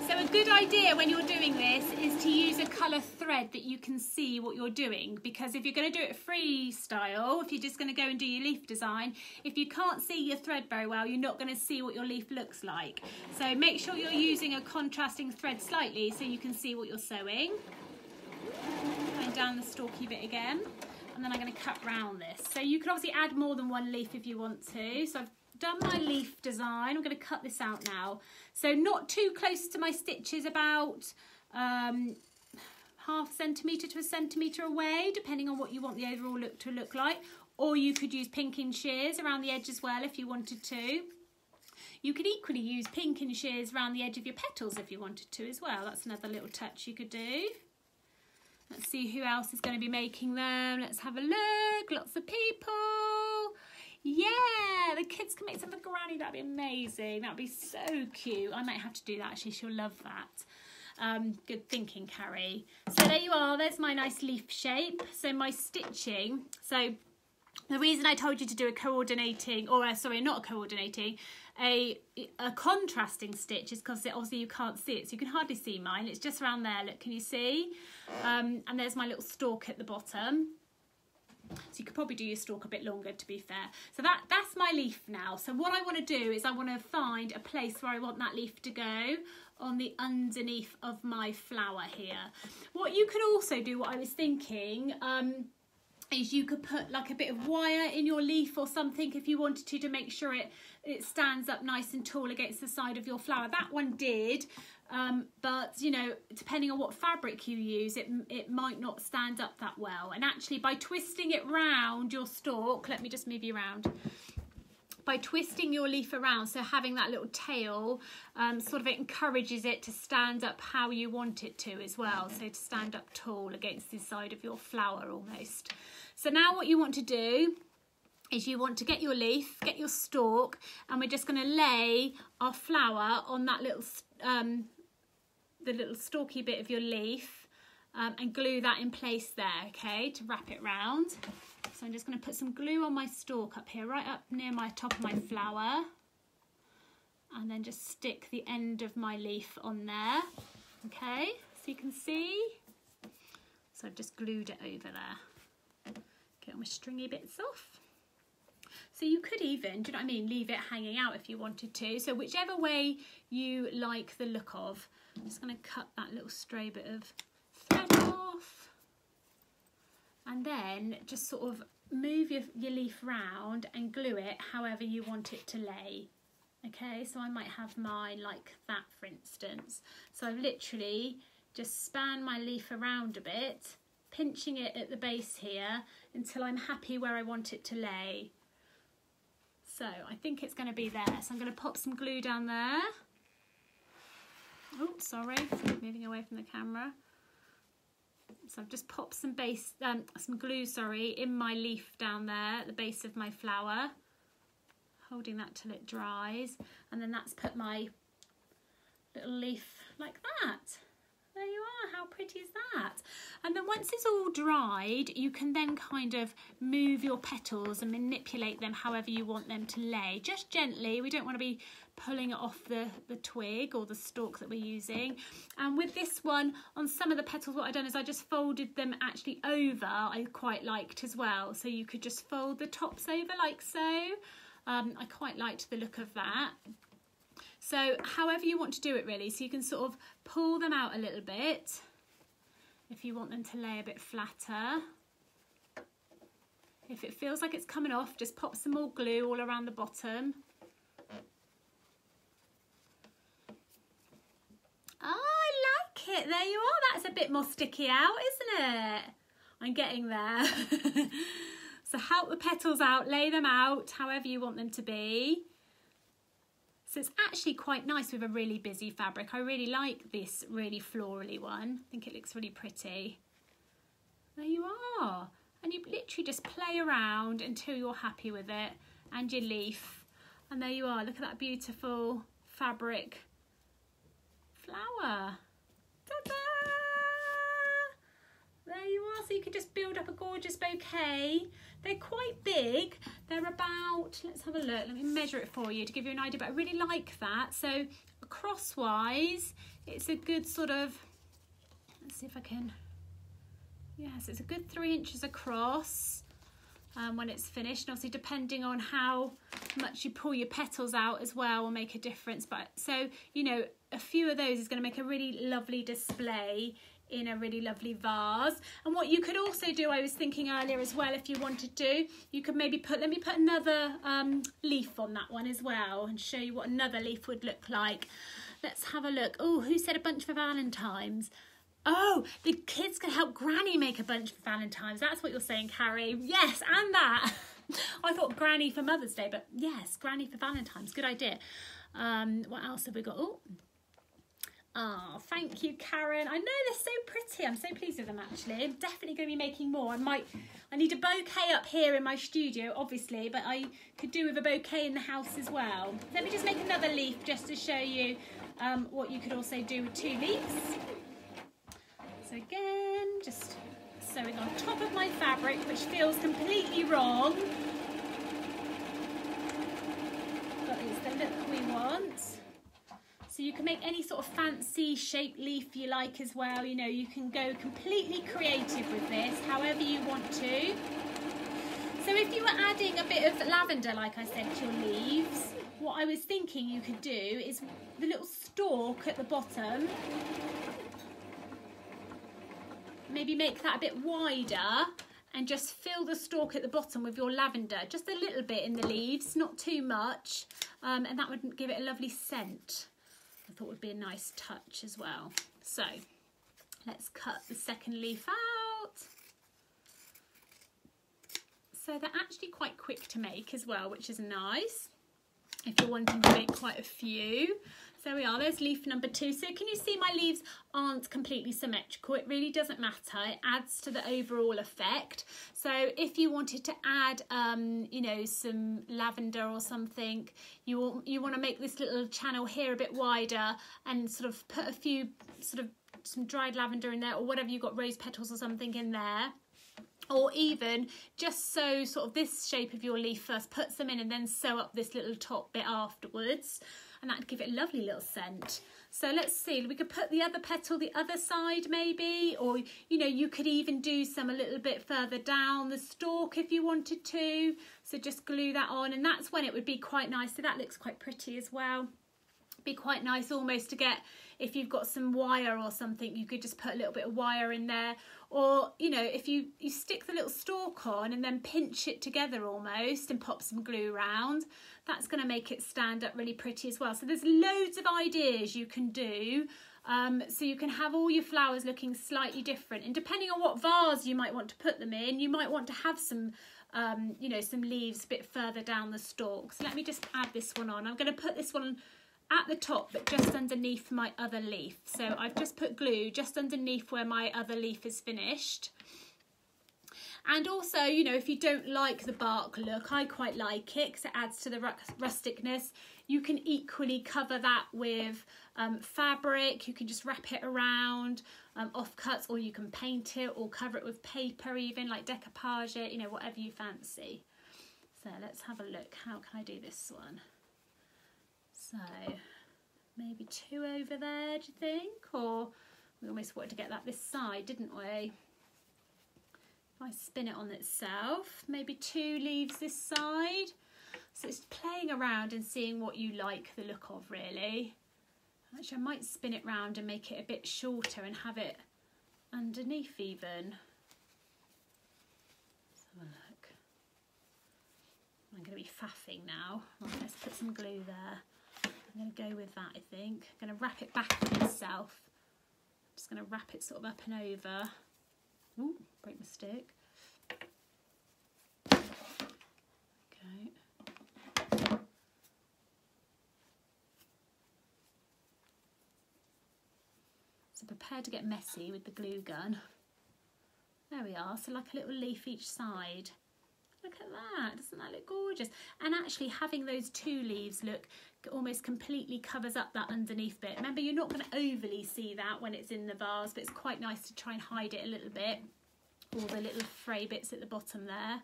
So a good idea when you're doing this is to use a colour thread that you can see what you're doing, because if you're going to do it freestyle, if you're just going to go and do your leaf design, if you can't see your thread very well, you're not going to see what your leaf looks like. So make sure you're using a contrasting thread slightly so you can see what you're sewing. Going down the stalky bit again, and then I'm going to cut round this. So you can obviously add more than one leaf if you want to. So I've done my leaf design. I'm going to cut this out now. So not too close to my stitches, about half centimetre to a centimetre away, depending on what you want the overall look to look like. Or you could use pinking shears around the edge as well if you wanted to. You could equally use pinking shears around the edge of your petals if you wanted to as well. That's another little touch you could do. Let's see who else is going to be making them. Let's have a look. Lots of people. Yeah, the kids can make some for Granny. That'd be amazing. That'd be so cute. I might have to do that actually. She'll love that. Good thinking, Carrie. So there you are. There's my nice leaf shape. So my stitching. So the reason I told you to do a coordinating, or sorry, not a coordinating, a contrasting stitch is because obviously you can't see it, so you can hardly see mine. It's just around there. Look, can you see? And there's my little stalk at the bottom. So you could probably do your stalk a bit longer, to be fair. So that's my leaf now. So what I want to do is I want to find a place where I want that leaf to go on the underneath of my flower here. What you could also do, what I was thinking, is you could put like a bit of wire in your leaf or something if you wanted to make sure it stands up nice and tall against the side of your flower. That one did, but you know, depending on what fabric you use, it might not stand up that well. And actually by twisting it round your stalk, let me just move you around. By twisting your leaf around, so having that little tail, sort of it encourages it to stand up how you want it to as well. So to stand up tall against the side of your flower almost. So now what you want to do is you want to get your leaf, get your stalk, and we're just going to lay our flower on that little, the little stalky bit of your leaf, and glue that in place there, okay, to wrap it round. So I'm just going to put some glue on my stalk up here, right up near my top of my flower, and then just stick the end of my leaf on there, okay, so you can see. So I've just glued it over there. Get all my stringy bits off. So you could even, do you know what I mean, leave it hanging out if you wanted to. So whichever way you like the look of. I'm just going to cut that little stray bit of thread off. And then just sort of move your leaf round and glue it however you want it to lay. Okay, so I might have mine like that, for instance. So I've literally just spanned my leaf around a bit, pinching it at the base here until I'm happy where I want it to lay. So I think it's going to be there. So I'm going to pop some glue down there. Oh, sorry, moving away from the camera. So I've just popped some glue, in my leaf down there at the base of my flower, holding that till it dries, and then that's put my little leaf like that. There you are, how pretty is that? And then once it's all dried, you can then kind of move your petals and manipulate them however you want them to lay. Just gently, we don't want to be pulling it off the twig or the stalk that we're using. And with this one, on some of the petals, what I've done is I just folded them actually over, I quite liked as well. So you could just fold the tops over like so. I quite liked the look of that. So however you want to do it really, so you can sort of pull them out a little bit if you want them to lay a bit flatter. If it feels like it's coming off, just pop some more glue all around the bottom. Oh, I like it. There you are. That's a bit more sticky out, isn't it? I'm getting there. So help the petals out, lay them out however you want them to be. So it's actually quite nice with a really busy fabric. I really like this really florally one. I think it looks really pretty. There you are. And you literally just play around until you're happy with it and your leaf. And there you are. Look at that beautiful fabric flower. Ta-da! There you are. So you can just build up a gorgeous bouquet. They're quite big. They're about, let's have a look. Let me measure it for you to give you an idea, but I really like that. So crosswise, it's a good sort of, let's see if I can, yes, it's a good 3 inches across when it's finished. And obviously depending on how much you pull your petals out as well will make a difference. But so, you know, a few of those is going to make a really lovely display in a really lovely vase. And what you could also do, I was thinking earlier as well, if you wanted to, you could maybe put, let me put another leaf on that one as well and show you what another leaf would look like. Let's have a look. Oh, who said a bunch for Valentine's? Oh, the kids can help Granny make a bunch for Valentine's. That's what you're saying, Carrie. Yes, and that. I thought Granny for Mother's Day, but yes, Granny for Valentine's. Good idea. What else have we got? Oh, thank you, Karen. I know they're so pretty. I'm so pleased with them, actually. I'm definitely going to be making more. I need a bouquet up here in my studio, obviously, but I could do with a bouquet in the house as well. Let me just make another leaf just to show you what you could also do with 2 leaves. So again, just sewing on top of my fabric, which feels completely wrong, but it's the look we want. So you can make any sort of fancy shaped leaf you like as well. You know, you can go completely creative with this, however you want to. So if you were adding a bit of lavender, like I said, to your leaves, what I was thinking you could do is the little stalk at the bottom, maybe make that a bit wider and just fill the stalk at the bottom with your lavender, just a little bit in the leaves, not too much, and that would give it a lovely scent. I thought would be a nice touch as well. So let's cut the second leaf out. So they're actually quite quick to make as well, which is nice if you're wanting to make quite a few. So there we are, there's leaf number 2. So can you see my leaves aren't completely symmetrical? It really doesn't matter, it adds to the overall effect. So if you wanted to add, you know, some lavender or something, you want to make this little channel here a bit wider and sort of put a few some dried lavender in there, or whatever you've got, rose petals or something in there. Or even just sew sort of this shape of your leaf first, put some in and then sew up this little top bit afterwards. And that'd give it a lovely little scent. So let's see, we could put the other petal the other side maybe, or you know, you could even do some a little bit further down the stalk if you wanted to. So just glue that on, and that's when it would be quite nice. So that looks quite pretty as well. Be quite nice almost to get, if you've got some wire or something, you could just put a little bit of wire in there. Or, you know, if you stick the little stalk on and then pinch it together almost and pop some glue around, that's going to make it stand up really pretty as well. So there's loads of ideas you can do. So you can have all your flowers looking slightly different. And depending on what vase you might want to put them in, you might want to have some, you know, some leaves a bit further down the stalk. So let me just add this one on. I'm going to put this one at the top, but just underneath my other leaf. So I've just put glue just underneath where my other leaf is finished. And also, you know, if you don't like the bark look, I quite like it because it adds to the rusticness. You can equally cover that with fabric. You can just wrap it around, offcuts, or you can paint it or cover it with paper even, like decoupage it, you know, whatever you fancy. So let's have a look. How can I do this one? So maybe 2 over there, do you think? Or we almost wanted to get that this side, didn't we? If I spin it on itself, maybe 2 leaves this side. So it's playing around and seeing what you like the look of, really. Actually, I might spin it round and make it a bit shorter and have it underneath even. Let's have a look. I'm going to be faffing now. Right, let's put some glue there. I'm going to go with that, I think. I'm going to wrap it back on itself. I'm just going to wrap it sort of up and over. Ooh, break my stick. Okay. So prepare to get messy with the glue gun. There we are, so like a little leaf each side. Look at that, doesn't that look gorgeous? And actually having those 2 leaves look almost completely covers up that underneath bit. Remember, you're not going to overly see that when it's in the vase, but it's quite nice to try and hide it a little bit. All the little fray bits at the bottom there.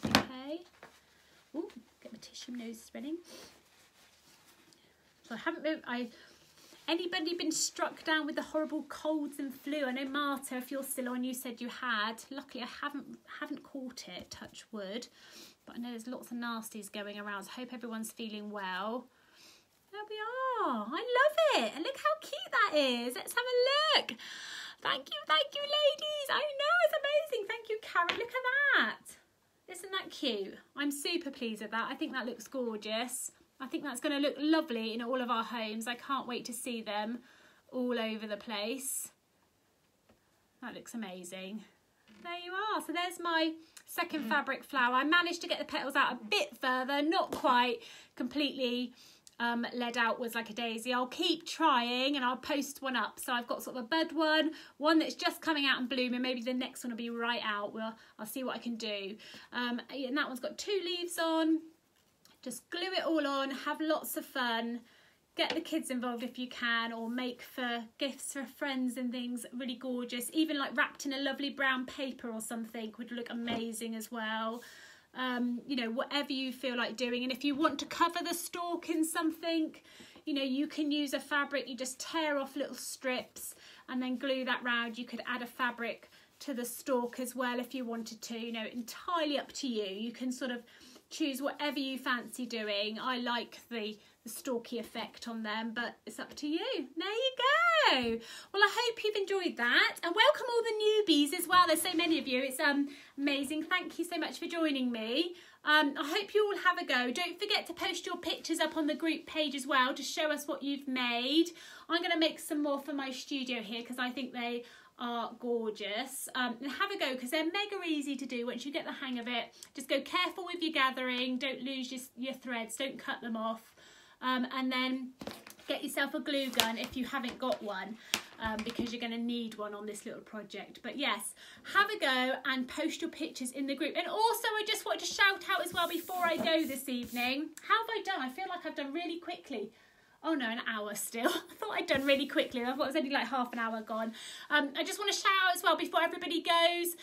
Okay. Ooh, get my tissue nose spreading. So anybody been struck down with the horrible colds and flu? I know Marta, if you're still on, you said you had. Luckily, I haven't caught it, touch wood. But I know there's lots of nasties going around. So I hope everyone's feeling well. There we are. I love it. And look how cute that is. Let's have a look. Thank you, ladies. I know, it's amazing. Thank you, Karen. Look at that. Isn't that cute? I'm super pleased with that. I think that looks gorgeous. I think that's going to look lovely in all of our homes. I can't wait to see them all over the place. That looks amazing. There you are. So there's my second fabric flower. I managed to get the petals out a bit further, not quite completely led outwards like a daisy. I'll keep trying and I'll post one up. So I've got sort of a bud one that's just coming out and blooming. Maybe the next one will be right out. I'll see what I can do. And that one's got 2 leaves on. Just glue it all on, have lots of fun, get the kids involved if you can, or make for gifts for friends and things, really gorgeous. Even like wrapped in a lovely brown paper or something would look amazing as well. You know, whatever you feel like doing. And if you want to cover the stalk in something, you know, you can use a fabric, you just tear off little strips and then glue that round. You could add a fabric to the stalk as well if you wanted to, you know, entirely up to you. You can sort of choose whatever you fancy doing. I like the stalky effect on them, but it's up to you. There you go. Well, I hope you've enjoyed that, and welcome all the newbies as well. There's so many of you. It's amazing. Thank you so much for joining me. I hope you all have a go. Don't forget to post your pictures up on the group page as well to show us what you've made. I'm going to make some more for my studio here because I think they are gorgeous. And have a go because they're mega easy to do once you get the hang of it. Just go careful with your gathering. Don't lose your threads. Don't cut them off. And then get yourself a glue gun if you haven't got one, because you're going to need one on this little project. But yes, have a go and post your pictures in the group. And also, I just want to shout out as well before I go this evening. How have I done? I feel like I've done really quickly. Oh no, an hour still. I thought I'd done really quickly. I thought it was only like half an hour gone. I just want to shout out as well before everybody goes.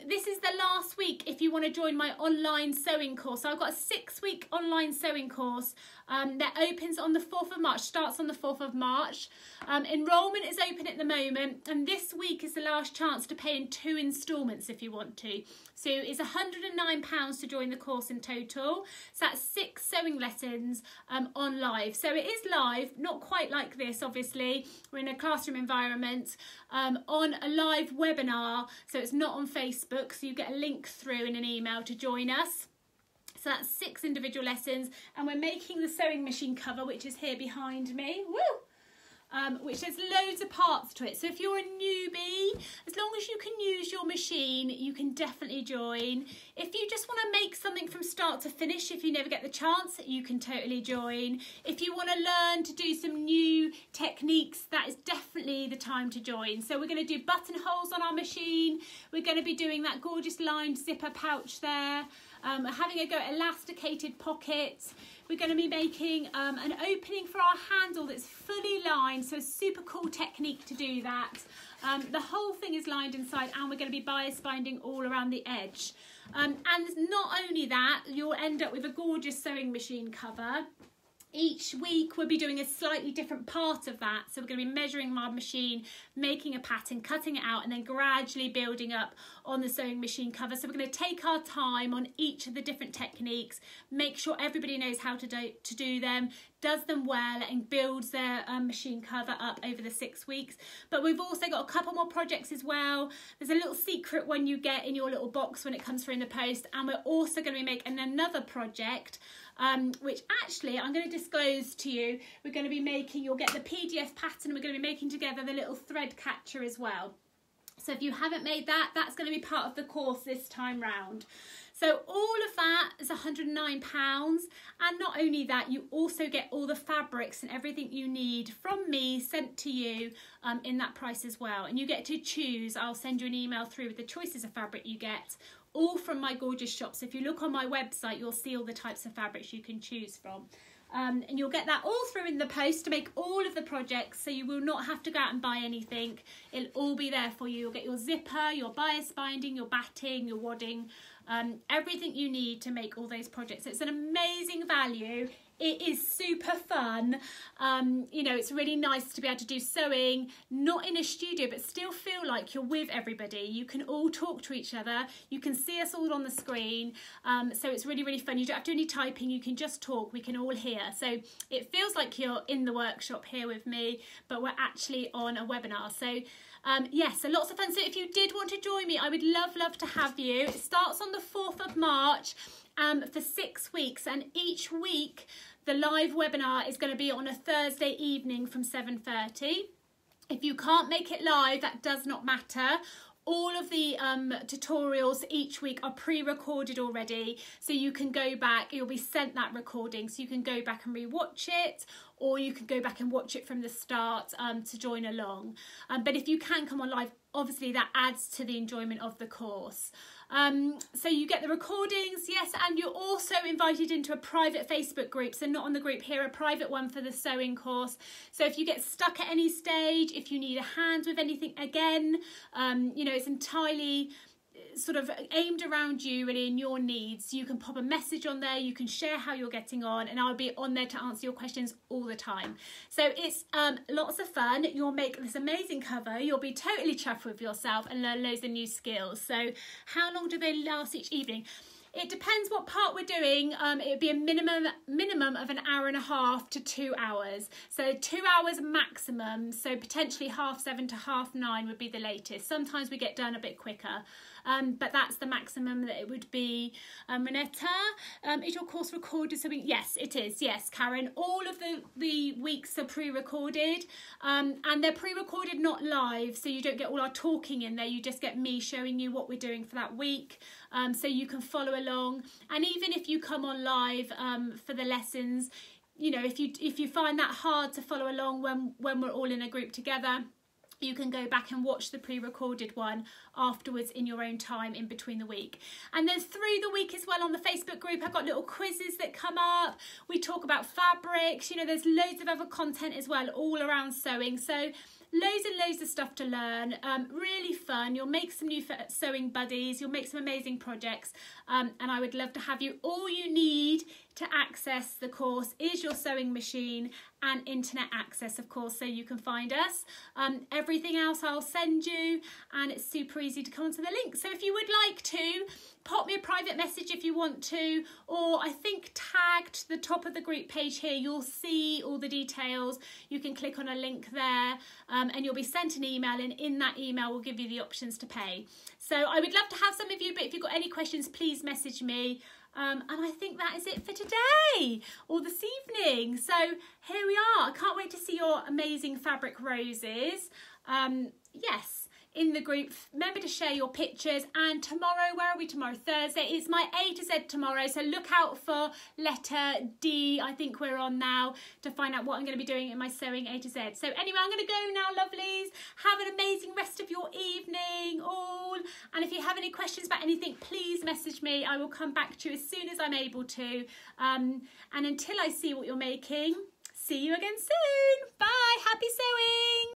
This is the last week if you want to join my online sewing course. So I've got a 6-week online sewing course that opens on the 4th of March, starts on the 4th of March. Enrolment is open at the moment, and this week is the last chance to pay in 2 instalments if you want to. So it's £109 to join the course in total. So that's 6 sewing lessons on live. So it is live, not quite like this obviously. We're in a classroom environment on a live webinar. So it's not on Facebook. So you get a link through in an email to join us. So that's 6 individual lessons, and we're making the sewing machine cover, which is here behind me. Woo! Which has loads of parts to it. So if you're a newbie, as long as you can use your machine, you can definitely join. If you just want to make something from start to finish, if you never get the chance, you can totally join. If you want to learn to do some new techniques, that is definitely the time to join. So we're going to do buttonholes on our machine. We're going to be doing that gorgeous lined zipper pouch there. Having a go at elasticated pockets. We're going to be making an opening for our handle that's fully lined, so a super cool technique to do that. The whole thing is lined inside, and we're going to be bias binding all around the edge. And not only that, you'll end up with a gorgeous sewing machine cover. Each week we'll be doing a slightly different part of that. So we're going to be measuring my machine, making a pattern, cutting it out, and then gradually building up on the sewing machine cover. So we're going to take our time on each of the different techniques, make sure everybody knows how to do them, does them well, and builds their machine cover up over the 6 weeks. But we've also got a couple more projects as well. There's a little secret one you get in your little box when it comes through in the post, and we're also going to be making another project which actually I'm going to disclose to you. We're going to be making, you'll get the PDF pattern, we're going to be making together the little thread catcher as well. So if you haven't made that, that's going to be part of the course this time round. So all of that is £109, and not only that, you also get all the fabrics and everything you need from me sent to you in that price as well. And you get to choose. I'll send you an email through with the choices of fabric you get, all from my gorgeous shop. So if you look on my website, you'll see all the types of fabrics you can choose from. And you'll get that all through in the post to make all of the projects, so you will not have to go out and buy anything. It'll all be there for you. You'll get your zipper, your bias binding, your batting, your wadding, everything you need to make all those projects. So it's an amazing value. It is super fun. You know, it's really nice to be able to do sewing, not in a studio, but still feel like you're with everybody. You can all talk to each other. You can see us all on the screen. So it's really, really fun. You don't have to do any typing. You can just talk. We can all hear. So it feels like you're in the workshop here with me, but we're actually on a webinar. So yes, so lots of fun. So if you did want to join me, I would love to have you. It starts on the 4th of March for 6 weeks, and each week the live webinar is going to be on a Thursday evening from 7:30. If you can't make it live, that does not matter. All of the tutorials each week are pre-recorded already, so you can go back, you'll be sent that recording, so you can go back and re-watch it, or you can go back and watch it from the start to join along. But if you can come on live, obviously that adds to the enjoyment of the course. So you get the recordings, yes, and you're also invited into a private Facebook group, so not on the group here, a private one for the sewing course. So if you get stuck at any stage, if you need a hand with anything again, you know, it's entirely sort of aimed around you, really, in your needs. You can pop a message on there, you can share how you're getting on, and I'll be on there to answer your questions all the time. So it's lots of fun. You'll make this amazing cover, you'll be totally chuffed with yourself and learn loads of new skills. So how long do they last each evening? It depends what part we're doing. It would be a minimum of an hour and a half to 2 hours. So 2 hours maximum. So potentially 7:30 to 9:30 would be the latest. Sometimes we get done a bit quicker. But that's the maximum that it would be. Renetta, is your course recorded? Yes, it is. Yes, Karen. All of the weeks are pre-recorded, and they're pre-recorded, not live. So you don't get all our talking in there. You just get me showing you what we're doing for that week. So you can follow along. And even if you come on live for the lessons, you know, if you find that hard to follow along when we're all in a group together, you can go back and watch the pre-recorded one afterwards in your own time in between the week. And then through the week as well on the Facebook group, I've got little quizzes that come up. We talk about fabrics, you know, there's loads of other content as well all around sewing. So loads and loads of stuff to learn, really fun. You'll make some new sewing buddies, you'll make some amazing projects, and I would love to have you. All you need to access the course is your sewing machine and internet access, of course, so you can find us. Everything else I'll send you, and it's super easy to come onto the link. So if you would like to, pop me a private message if you want to, or I think tagged the top of the group page here, you'll see all the details. You can click on a link there, and you'll be sent an email, and in that email will give you the options to pay. So I would love to have some of you, but if you've got any questions, please message me. And I think that is it for today, or this evening. So here we are. I can't wait to see your amazing fabric roses. Yes, in the group. Remember to share your pictures. And tomorrow, where are we tomorrow? Thursday. It's my A to Z tomorrow. So look out for letter D. I think we're on now to find out what I'm going to be doing in my sewing A to Z. So anyway, I'm going to go now, lovelies. Have an amazing rest of your evening all. And if you have any questions about anything, please message me. I will come back to you as soon as I'm able to. And until I see what you're making, see you again soon. Bye. Happy sewing.